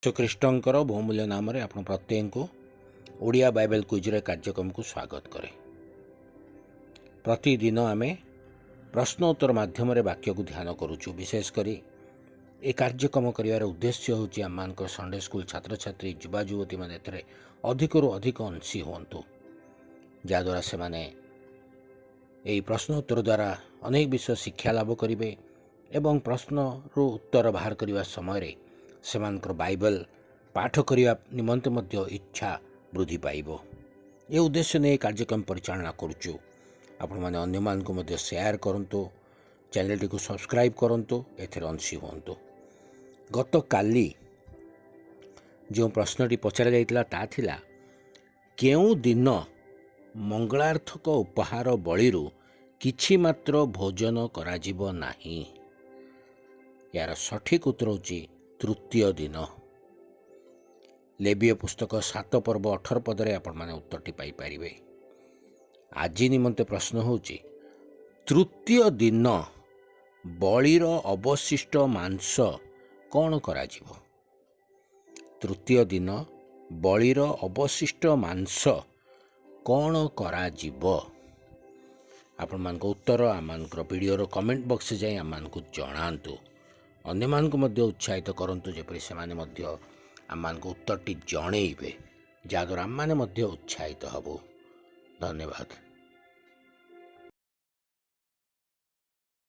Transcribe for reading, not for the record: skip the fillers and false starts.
ଯୀଶୁଖ୍ରୀଷ୍ଟଙ୍କର ବହୁମୂଲ୍ୟ ନାମରେ ଆପଣ ପ୍ରତ୍ୟେକଙ୍କୁ ଓଡ଼ିଆ ବାଇବେଲ କୁଇଜ୍ର କାର୍ଯ୍ୟକ୍ରମକୁ ସ୍ୱାଗତ କରେ। ପ୍ରତିଦିନ ଆମେ ପ୍ରଶ୍ନ ଉତ୍ତର ମାଧ୍ୟମରେ ବାକ୍ୟକୁ ଧ୍ୟାନ କରୁଛୁ। ବିଶେଷ କରି ଏ କାର୍ଯ୍ୟକ୍ରମ କରିବାର ଉଦ୍ଦେଶ୍ୟ ହେଉଛି ଆମମାନଙ୍କ ସଣ୍ଡେ ସ୍କୁଲ ଛାତ୍ରଛାତ୍ରୀ ଯୁବା ଯୁବତୀମାନେ ଏଥିରେ ଅଧିକରୁ ଅଧିକ ଅଂଶୀ ହୁଅନ୍ତୁ, ଯାହାଦ୍ୱାରା ସେମାନେ ଏହି ପ୍ରଶ୍ନ ଉତ୍ତର ଦ୍ୱାରା ଅନେକ ବିଷୟ ଶିକ୍ଷା ଲାଭ କରିବେ ଏବଂ ପ୍ରଶ୍ନରୁ ଉତ୍ତର ବାହାର କରିବା ସମୟରେ ସେମାନଙ୍କର ବାଇବେଲ ପାଠ କରିବା ନିମନ୍ତେ ମଧ୍ୟ ଇଚ୍ଛା ବୃଦ୍ଧି ପାଇବ। ଏ ଉଦ୍ଦେଶ୍ୟ ନେଇ କାର୍ଯ୍ୟକ୍ରମ ପରିଚାଳନା କରୁଛୁ। ଆପଣମାନେ ଅନ୍ୟମାନଙ୍କୁ ମଧ୍ୟ ସେୟାର କରନ୍ତୁ, ଚ୍ୟାନେଲଟିକୁ ସବସ୍କ୍ରାଇବ୍ କରନ୍ତୁ, ଏଥିରେ ଅଂଶୀ ହୁଅନ୍ତୁ। ଗତକାଲି ଯେଉଁ ପ୍ରଶ୍ନଟି ପଚରାଯାଇଥିଲା ତାହା ଥିଲା, କେଉଁ ଦିନ ମଙ୍ଗଳାର୍ଥକ ଉପହାର ବଳିରୁ କିଛି ମାତ୍ର ଭୋଜନ କରାଯିବ ନାହିଁ? ଏହାର ସଠିକ୍ ଉତ୍ତର ହେଉଛି ତୃତୀୟ ଦିନ। ଲେବୀୟ ପୁସ୍ତକ 7 ପର୍ବ 18 ପଦରେ ଆପଣମାନେ ଉତ୍ତରଟି ପାଇପାରିବେ। ଆଜି ନିମନ୍ତେ ପ୍ରଶ୍ନ ହେଉଛି, ତୃତୀୟ ଦିନ ବଳିର ଅବଶିଷ୍ଟ ମାଂସ କ'ଣ କରାଯିବ? ତୃତୀୟ ଦିନ ବଳିର ଅବଶିଷ୍ଟ ମାଂସ କ'ଣ କରାଯିବ? ଆପଣମାନଙ୍କ ଉତ୍ତର ଆମମାନଙ୍କର ଭିଡ଼ିଓର କମେଣ୍ଟ ବକ୍ସରେ ଯାଇ ଆମମାନଙ୍କୁ ଜଣାନ୍ତୁ। ଅନ୍ୟମାନଙ୍କୁ ମଧ୍ୟ ଉତ୍ସାହିତ କରନ୍ତୁ, ଯେପରି ସେମାନେ ମଧ୍ୟ ଆମମାନଙ୍କୁ ଉତ୍ତରଟି ଜଣେଇବେ, ଯାହାଦ୍ୱାରା ଆମମାନେ ମଧ୍ୟ ଉତ୍ସାହିତ ହେବୁ। ଧନ୍ୟବାଦ।